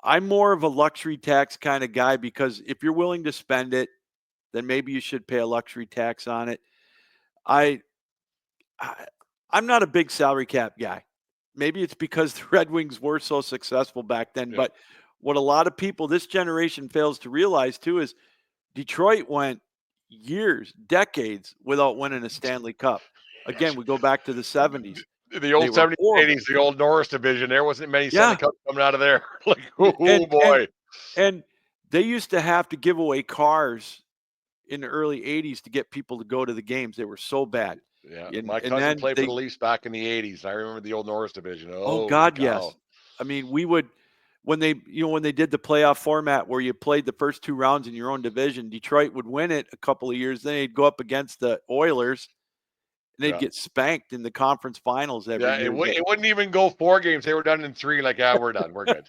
I'm more of a luxury tax kind of guy, because if you're willing to spend it, then maybe you should pay a luxury tax on it. I, I I'm not a big salary cap guy. Maybe it's because the Red Wings were so successful back then. Yeah. But what a lot of people this generation fails to realize too is Detroit went years, decades without winning a Stanley Cup. Again, we go back to the 70s. The They old were 70s, horrible. 80s, the old Norris division. There wasn't many Stanley Yeah. Cups coming out of there. Like, And oh and boy. and they used to have to give away cars in the early 80s to get people to go to the games. They were so bad. Yeah. And My and cousin then played for the they Leafs back in the 80s. I remember the old Norris division. Oh Holy God, cow. yes. I mean, we would when they did the playoff format where you played the first 2 rounds in your own division, Detroit would win it a couple of years, then they'd go up against the Oilers and they'd Yeah. get spanked in the conference finals every Yeah. year. It wouldn't even go 4 games. They were done in 3. Like, yeah, we're done. We're good.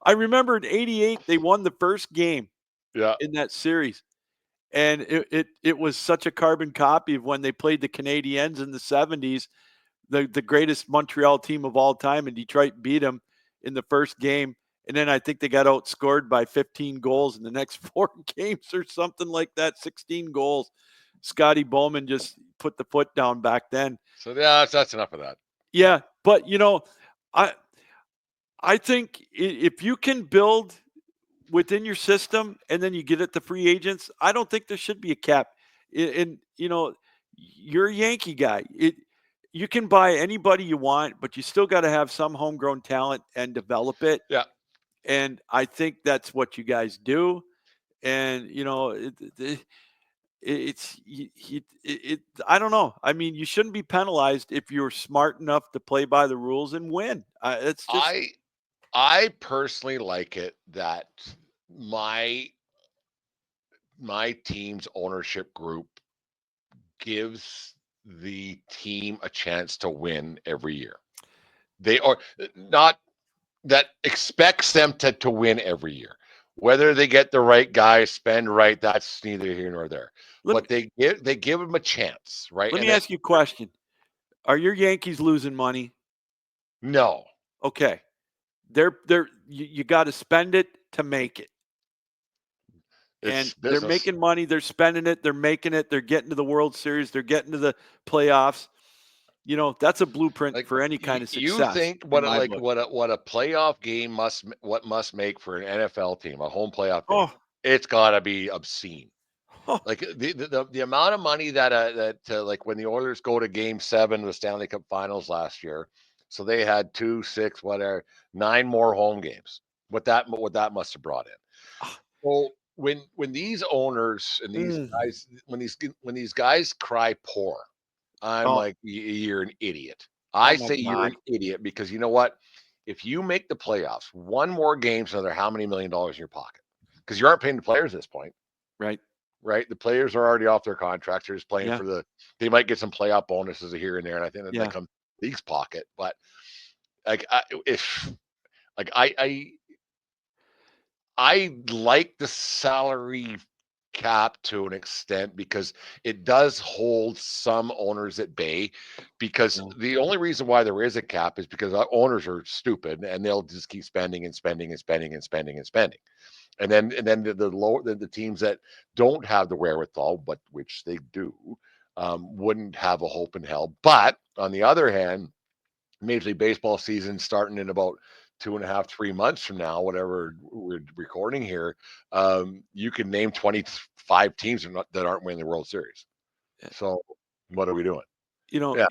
I remember in '88 they won the first game Yeah. in that series. And it was such a carbon copy of when they played the Canadiens in the 70s, the greatest Montreal team of all time, and Detroit beat them in the first game. And then I think they got outscored by 15 goals in the next 4 games or something like that, 16 goals. Scotty Bowman just put the foot down back then. So yeah, that's enough of that. Yeah, but I I think if you can build within your system and then you get it to free agents, I don't think there should be a cap. And you're a Yankee guy. You can buy anybody you want, but you still got to have some homegrown talent and develop it. Yeah. And I think that's what you guys do. And I don't know. I mean, you shouldn't be penalized if you're smart enough to play by the rules and win. It's just I personally like it that my team's ownership group gives the team a chance to win every year. They are not that expects them to win every year. Whether they get the right guy, spend right, that's neither here nor there. But they give them a chance, right? Let And me ask you a question. Are your Yankees losing money? no, Okay. You got to spend it to make it. And it's they're business. making money, they're spending it, they're making it, they're getting to the World Series, they're getting to the playoffs. You know, that's a blueprint Like for any kind of you success think in what my book. a playoff game must make for an NFL team, a home playoff game. Oh, It's got to be obscene. oh, Like the amount of money that like when the Oilers go to Game 7 of the Stanley Cup Finals last year, so they had 2, 6, whatever, 9 more home games. What that must have brought in. ah, So when these owners and these mm, guys when these guys cry poor, I'm oh, like you're an idiot. oh I my say you're God. an idiot because you know what? If you make the playoffs, one more game's another how many $1 million in your pocket? Because you aren't paying the players at this point. Right. Right? The players are already off their contracts. They're just playing Yeah. for they might get some playoff bonuses here and there, and I think that Yeah. comes league's pocket. But like, if like I like the salary cap to an extent because it does hold some owners at bay. Because Yeah. the only reason why there is a cap is because owners are stupid and they'll just keep spending and spending and spending and spending and spending. And then the teams that don't have the wherewithal, but which they do, wouldn't have a hope in hell. But on the other hand, Major League Baseball season starting in about 2.5, 3 months from now, whatever we're recording here, you can name 25 teams that aren't winning the World Series. So what are we doing? You know, Yeah,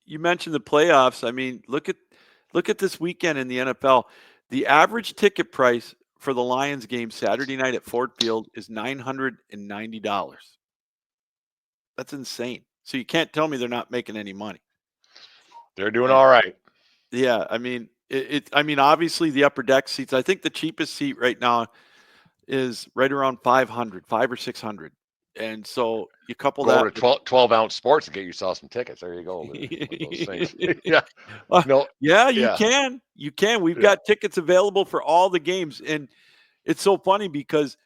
you mentioned the playoffs. I mean, look at this weekend in the NFL. The average ticket price for the Lions game Saturday night at Ford Field is $990. That's insane. So you can't tell me they're not making any money. they're doing And all right. yeah, I mean, I mean, obviously the upper deck seats. I think the cheapest seat right now is right around 500, 5 or 600. And so you couple Go that to with 12-ounce sports and get yourself some tickets. There you go with those things. Yeah. Uh, No. yeah, you Yeah. can. You can. We've Yeah. got tickets available for all the games. And it's so funny because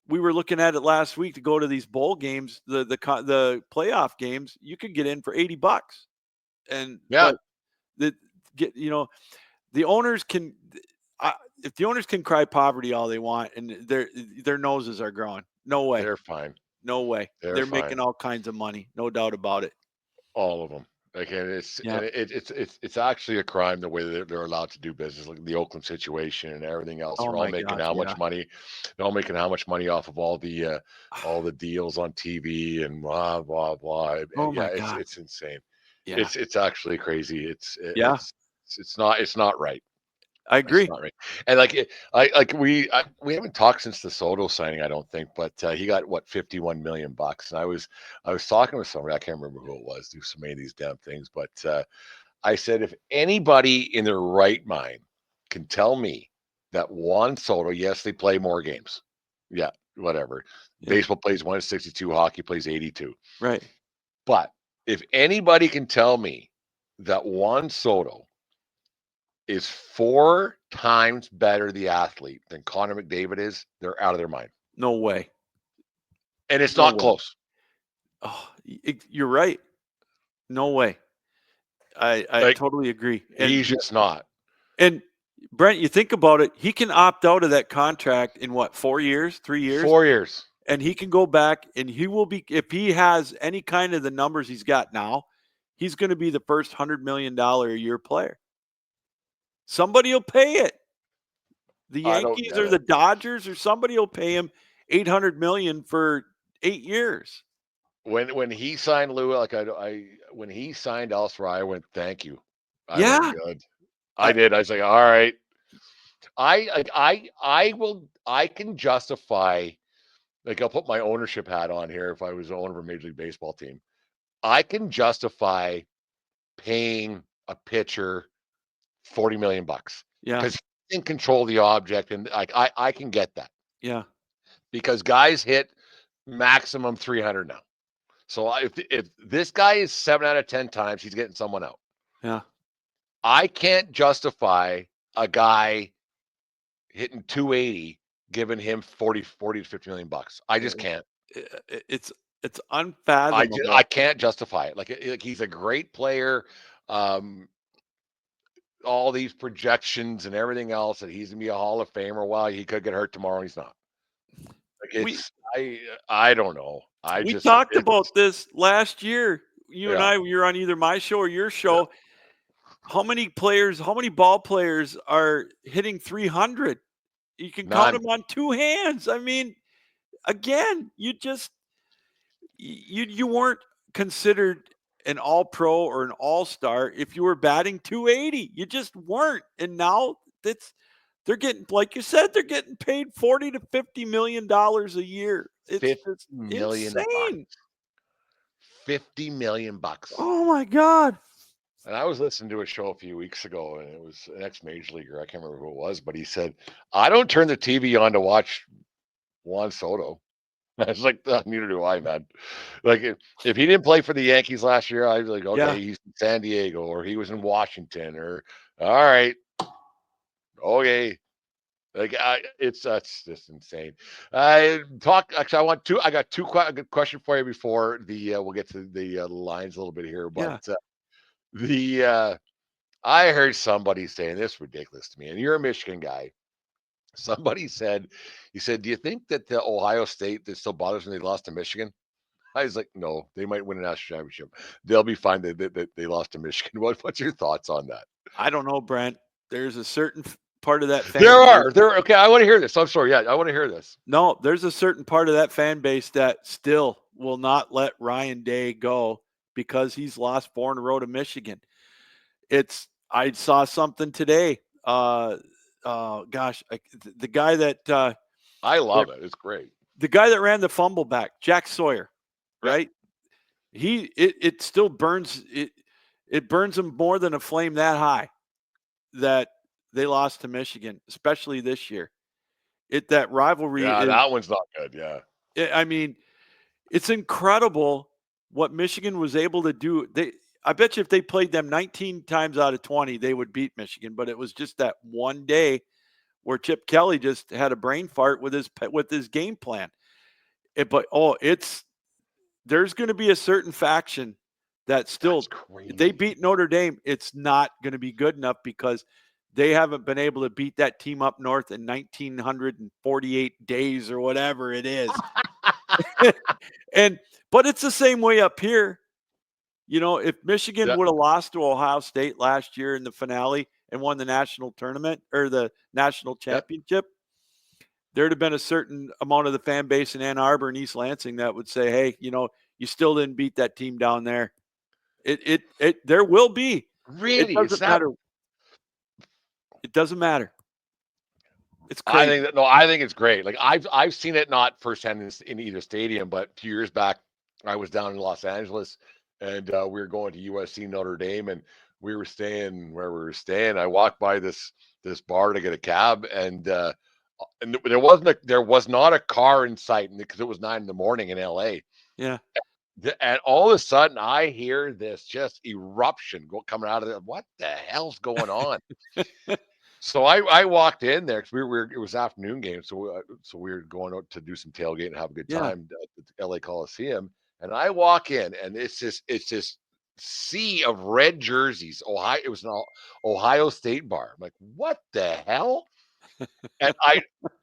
we were looking at it last week to go to these bowl games, the playoff games. You could get in for $80. And Yeah. but the get the owners can if the owners can cry poverty all they want and their noses are growing. No way. They're fine. No way. They're They're fine. making all kinds of money. No doubt about it. All of them. Like, and Yeah. it's actually a crime the way that they're allowed to do business, like the Oakland situation and everything else. Oh They're all my making gosh. how Yeah. much money? They're all making how much money off of all the deals on TV and blah blah blah. Oh Yeah, my God. it's insane. Yeah. It's actually crazy. Yeah. It's not right. I It's agree. not right. And we haven't talked since the Soto signing, I don't think, but he got what 51 million bucks. And I was talking with somebody, I can't remember who it was, do so many of these damn things, but I said if anybody in their right mind can tell me that Juan Soto, yes, they play more games. Yeah, whatever. Yeah. Baseball plays 162, hockey plays 82. Right. But if anybody can tell me that Juan Soto is 4 times better the athlete than Connor McDavid is, they're out of their mind. No way. And it's No not way. close. Oh, you're right. No way. I Like totally agree. he's just not. And Brent, you think about it, he can opt out of that contract in what, 4 years, 3 years? 4 years. And he can go back and he will be, if he has any kind of the numbers he's got now, he's going to be the first $100 million a year player. Somebody will pay it. The I don't Yankees get or it. the Dodgers or somebody will pay him $800 million for 8 years. When he signed Lou, like when he signed elsewhere, I went, thank you. I Yeah. went good. I did. I was like, all right. I can justify like I'll put my ownership hat on here if I was the owner of a Major League Baseball team. I can justify paying a pitcher 40 million bucks Yeah. because he's in control of the object, and I can get that Yeah. because guys hit maximum 300 now. So if this guy is 7 out of 10 times, he's getting someone out. Yeah. I can't justify a guy hitting 280 giving him 40 to 50 million bucks. I just can't. It's I unfathomable. can't justify it. Like he's a great player. Um, all these projections and everything else that he's gonna be a Hall of Famer. Well, he could get hurt tomorrow. He's not. Like We I don't know. we talked about this last year. You and Yeah. I, you're on either my show or your show. How many ball players are hitting 300? You can count None. them on two hands. I mean, again, you weren't considered an all-pro or an all-star if you were batting 280. You just weren't. And now they're getting, like you said, they're getting paid $40 to $50 million a year. It's 50 just million insane. bucks. 50 million bucks. Oh my God. And I was listening to a show a few weeks ago, and it was an ex-major leaguer. I can't remember who it was, but he said, "I don't turn the TV on to watch Juan Soto." I was like, "Neither do I, man." Like if he didn't play for the Yankees last year, I was like, "Okay, Yeah. he's in San Diego, or he was in Washington, or all right, okay." Like that's just insane. Actually, I got a good question for you before we'll get to the lines a little bit here, but Yeah. the I heard somebody saying this is ridiculous to me, and you're a Michigan guy. Somebody said, he said, "Do you think that the Ohio State that still bothers when they lost to Michigan?" I was like, "No, they might win a national championship. They'll be fine. That they lost to Michigan." What's your thoughts on that? I don't know, Brent. There's a certain part of that fan There base. are there. Okay, I want to hear this. I'm sorry. Yeah, I want to hear this. No, there's a certain part of that fan base that still will not let Ryan Day go because he's lost 4 in a row to Michigan. I saw something today. The guy that I love it. It's great. the guy that ran the fumble back, Jack Sawyer, Yep. right? It still burns it burns him more than a flame that high that they lost to Michigan, especially this year. That rivalry Yeah, is. that one's not good. Yeah. I mean, it's incredible what Michigan was able to do. I bet you if they played them 19 times out of 20, they would beat Michigan. But it was just that one day where Chip Kelly just had a brain fart with his game plan. There's going to be a certain faction that still, That's crazy. if they beat Notre Dame, it's not going to be good enough because they haven't been able to beat that team up north in 1948 days or whatever it is. But it's the same way up here. You know, if Michigan Yeah. would have lost to Ohio State last year in the finale and won the national tournament or the national championship, there'd have been a certain amount of the fan base in Ann Arbor and East Lansing that would say, "Hey, you still didn't beat that team down there." There will be. It Really? Is doesn't that matter. It doesn't matter. It's I crazy. think that no, I think it's great. Like I've seen it not firsthand in either stadium, but a few years back, I was down in Los Angeles, and we were going to USC Notre Dame, and we were staying where we were staying. I walked by this bar to get a cab, and there was not a car in sight because it was 9 in the morning in LA. Yeah. And all of a sudden, I hear this just eruption coming out of it. What the hell's going on? So I walked in there because it was afternoon game, so we were going out to do some tailgate and have a good Yeah. time at the LA Coliseum. And I walk in, and it's this sea of red jerseys. It was an Ohio State bar. I'm like, what the hell? And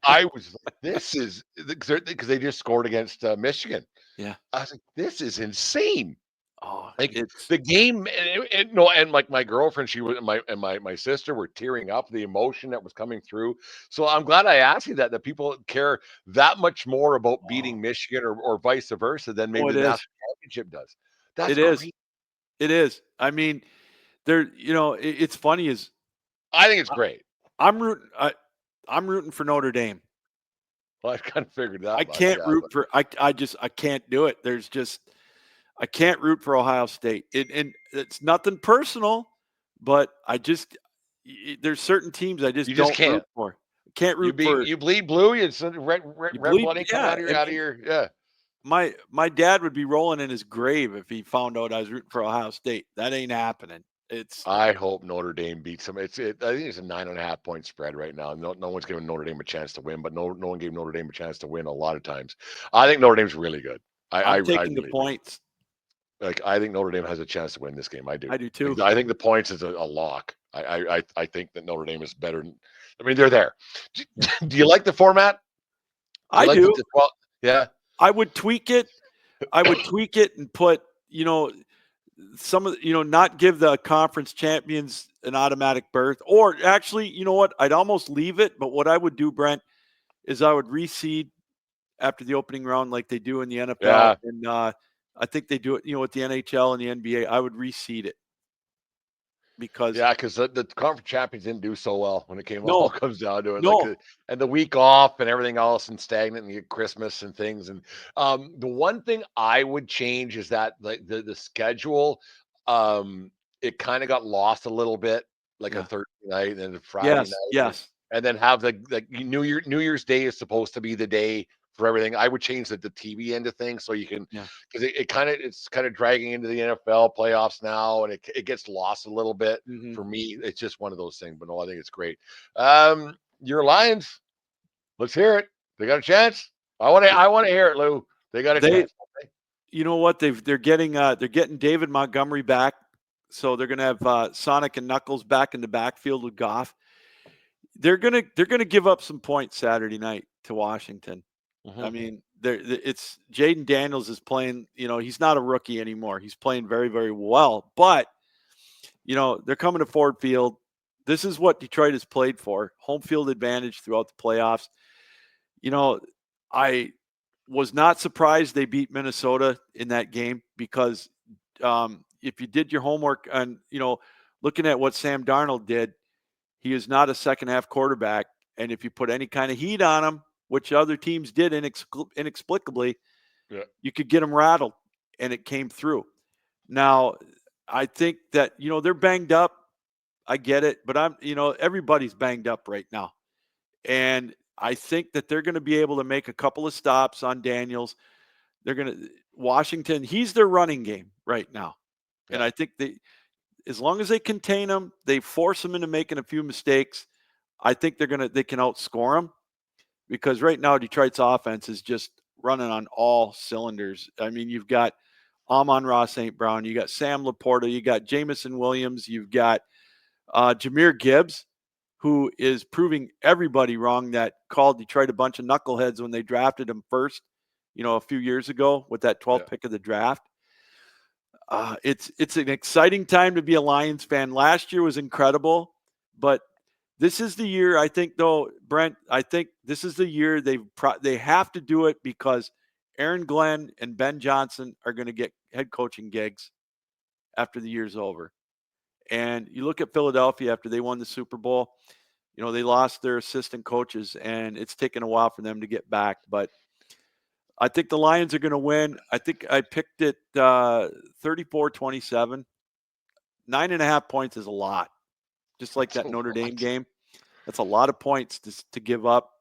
I was like, this is because they just scored against Michigan. Yeah. I was like, this is insane. Oh, Like it's the game, and no, and like my girlfriend, she was my sister were tearing up the emotion that was coming through. So I'm glad I asked you that people care that much more about beating Michigan or vice versa than maybe it the is. national championship does. That's It is. great. It is. I mean, it's funny is I think it's great. I'm rooting for Notre Dame. Well, I kind of figured that I much. can't Yeah, root for. I can't do it. I can't root for Ohio State. And it's nothing personal, but there's certain teams I just you just don't root can't. for. Can't root for. You bleed blue. It's You red believe? blood ain't coming Yeah. I out of mean, your yeah. my dad would be rolling in his grave if he found out I was rooting for Ohio State. That ain't happening. It's I hope Notre Dame beats them. I think it's a 9.5 point spread right now. No one's giving Notre Dame a chance to win, but no one gave Notre Dame a chance to win a lot of times. I think Notre Dame's really good. I I'm taking the really do. points. Like I think Notre Dame has a chance to win this game. I do. I do too. I think the points is a lock. I think that Notre Dame is better. I mean, they're there. Do you like the format? Do you I like do. the 12? Yeah. I would tweak it. I would tweak it and put, some of not give the conference champions an automatic berth, or actually, you know what? I'd almost leave it. But what I would do, Brent, is I would reseed after the opening round like they do in the NFL, Yeah. and I think they do it, with the NHL and the NBA. I would reseed it because Yeah, because the conference champions didn't do so well when it came all no, comes down to it. Like, no, and the week off and everything else and stagnant and you get Christmas and things. And the one thing I would change is that like the schedule, it kind of got lost a little bit, like a yeah, Thursday night and then a Friday yes, night, yes, and then have the New Year's Day is supposed to be the day for everything. I would change the TV end of things so you can yeah. because it's kind of dragging into the NFL playoffs now, and it gets lost a little bit Hmm. for me. It's just one of those things. But no, I think it's great. Your Lions, let's hear it. They got a chance. I want to hear it, Lou. They got a They, chance. you know what? They're getting David Montgomery back, so they're gonna have Sonic and Knuckles back in the backfield with Goff. They're gonna give up some points Saturday night to Washington. I Mhm. mean, it's Jaden Daniels is playing. He's not a rookie anymore. He's playing very, very well. But they're coming to Ford Field. This is what Detroit has played for: home field advantage throughout the playoffs. I was not surprised they beat Minnesota in that game because if you did your homework and looking at what Sam Darnold did, he is not a second half quarterback, and if you put any kind of heat on him, which other teams did inexplicably, Yeah. you could get him rattled, and it came through. Now, I think that they're banged up. I get it, but everybody's banged up right now, and I think that they're going to be able to make a couple of stops on Daniels. They're going to Washington. He's their running game right now, and Yeah. I think as long as they contain him, they force him into making a few mistakes. I think they can outscore him because right now Detroit's offense is just running on all cylinders. I mean, you've got Amon-Ra St. Brown, you got Sam Laporta, you got Jamison Williams, you've got Jahmyr Gibbs, who is proving everybody wrong that called Detroit a bunch of knuckleheads when they drafted him first, a few years ago with that 12th Yeah. pick of the draft. It's an exciting time to be a Lions fan. Last year was incredible, but this is the year. I think, though, Brent. I think this is the year they have to do it because Aaron Glenn and Ben Johnson are going to get head coaching gigs after the year's over. And you look at Philadelphia after they won the Super Bowl. They lost their assistant coaches, and it's taken a while for them to get back. But I think the Lions are going to win. I think I picked it 34-27. 9.5 points is a lot, just like That's that a Notre Dame lot. game. That's a lot of points to give up.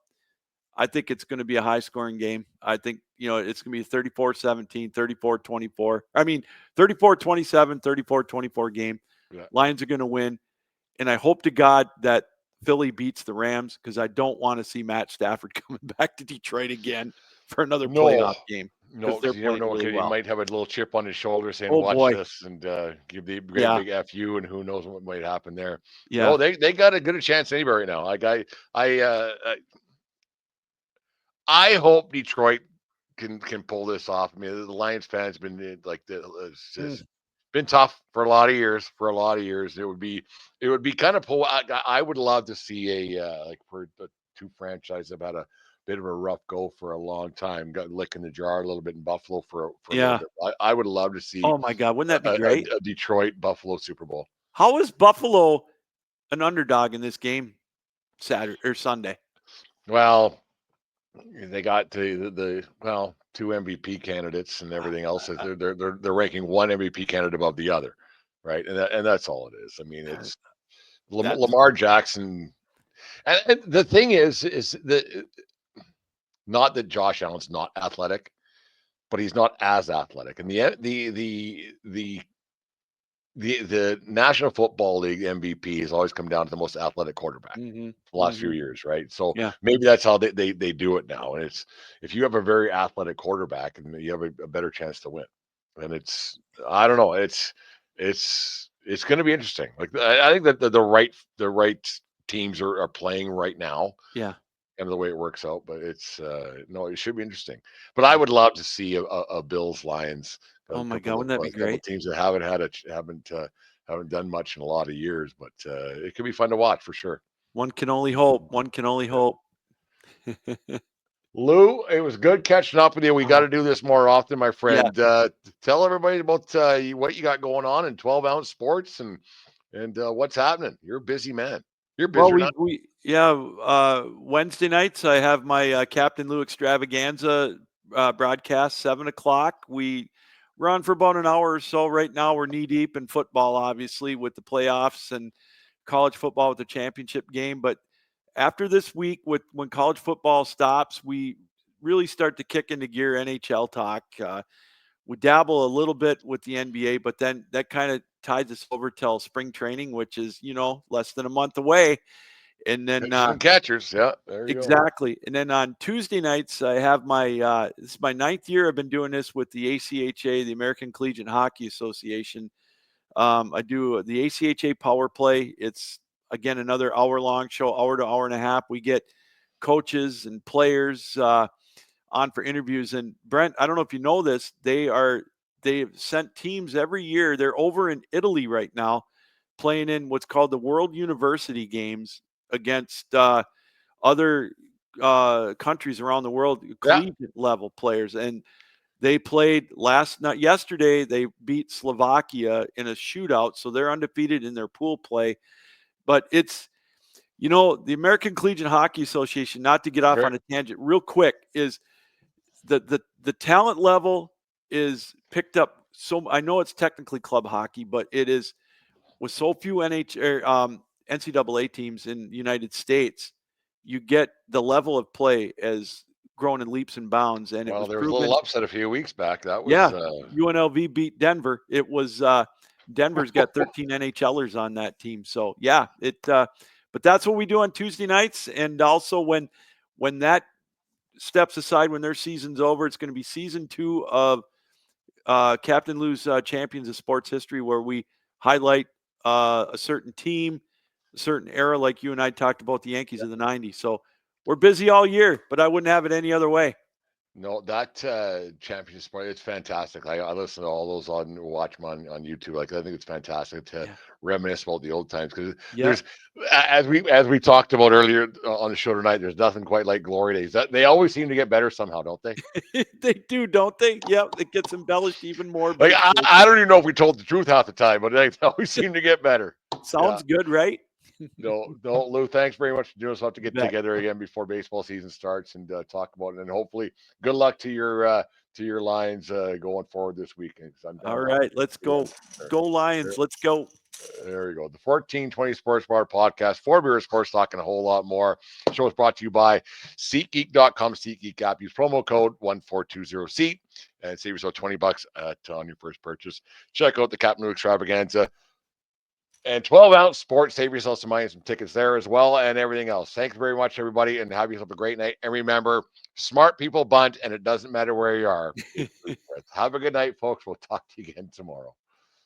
I think it's going to be a high-scoring game. I think, it's going to be 34-17, 34-24. I mean, 34-27, 34-24 game. Yeah. Lions are going to win. And I hope to God that Philly beats the Rams because I don't want to see Matt Stafford coming back to Detroit again for another No. playoff game because No, they're because you never playing know. really He well. might have a little chip on his shoulder saying, Oh, "Watch boy. this," and give the great Yeah. big FU, and who knows what might happen there. Yeah. No, they got a good chance anybody right now. Like I hope Detroit can pull this off. I mean, the Lions fans been it's Mm. just been tough for a lot of years. For a lot of years, it would be kind of pull. I would love to see a like for the two franchises have had a bit of a rough go for a long time. Got lick in the jar a little bit in Buffalo for a little Yeah. bit. I would love to see Oh, my God. Wouldn't that be a, great? a Detroit Buffalo Super Bowl. How is Buffalo an underdog in this game Saturday or Sunday? Well, They got the well, two MVP candidates and everything else. They're ranking one MVP candidate above the other, right? And that's all it is. I mean, Uh, it's That's Lamar Jackson. And the thing is that not that Josh Allen's not athletic, but he's not as athletic. And the National Football League MVP has always come down to the most athletic quarterback hmm the last few years, right? So yeah. maybe that's how they do it now. And it's if you have a very athletic quarterback, and you have a better chance to win. And it's I don't know, it's going to be interesting. Like I think that the right teams are playing right now, Yeah. kind of the way it works out. But it's no, it should be interesting. But I would love to see a Bills Lions, Oh my God, wouldn't that be a couple great? teams that haven't done much in a lot of years, but it could be fun to watch for sure. One can only hope. One can only Yeah. hope. Lou, it was good catching up with you. We got Oh, to do this more often, my yeah. friend. Tell everybody about what you got going on in 12-ounce sports and what's happening. You're a busy man. You're Well, busier now. Wednesday nights I have my Captain Lou Extravaganza broadcast, 7 o'clock. We run for about an hour or so. Right now we're knee deep in football, obviously, with the playoffs and college football with the championship game. But after this week, when college football stops, we really start to kick into gear NHL talk. We dabble a little bit with the NBA, but then that kind of ties us over till spring training, which is, less than a month away. And then Pitchers and catchers. Yeah, there you go. exactly. And then on Tuesday nights, I have this is my ninth year. I've been doing this with the ACHA, the American Collegiate Hockey Association. I do the ACHA Power Play. It's again another hour-long show, hour to hour and a half. We get coaches and players on for interviews. And Brent, I don't know if you know this, they've sent teams every year. They're over in Italy right now, playing in what's called the World University Games against other countries around the world, Yeah, collegiate level players. And they played yesterday. They beat Slovakia in a shootout, so they're undefeated in their pool play. But it's the American Collegiate Hockey Association. Not to get off very on a tangent, real quick, is the talent level is picked up. So I know it's technically club hockey, but it is with so few NCAA teams in the United States, you get the level of play as grown in leaps and bounds. And it well. was There was a little proven, upset a few weeks back. That was yeah, UNLV beat Denver. It was Denver's got 13 NHLers on that team. So yeah, but that's what we do on Tuesday nights. And also when that steps aside, when their season's over, it's going to be season 2 of Captain Lou's Champions of Sports History, where we highlight a certain team, a certain era, like you and I talked about the Yankees of the 90s. So we're busy all year, but I wouldn't have it any other way. no, that championship sport, it's fantastic. I listen to all those watch them on YouTube. Like I think it's fantastic to Yeah. reminisce about the old times because Yeah. there's as we talked about earlier on the show tonight. There's nothing quite like glory days. They always seem to get better somehow, don't they? They do, don't they? Yeah, it gets embellished even more, but Like it's I, good. I don't even know if we told the truth half the time, but they always seem to get better. Yeah. Sounds good, right? No, no, Lou. Thanks very much for doing us. We'll have to You get bet. together again before baseball season starts and talk about it. And hopefully, good luck to your Lions going forward this weekend. 'Cause I'm All down right, let's yeah, go. Go there, Lions. Let's go. there you go. The 1420 Sports Bar podcast, 4 beer sports talk, and a whole lot more. The show is brought to you by SeatGeek.com, SeatGeek app. Use promo code 1420SEAT and save yourself $20 on your first purchase. Check out the Captain Lou Extravaganza and 12-ounce sports. Save yourself some money and some tickets there as well and everything else. Thanks very much, everybody, and have yourself a great night. And remember, smart people bunt, and it doesn't matter where you are. Have a good night, folks. We'll talk to you again tomorrow.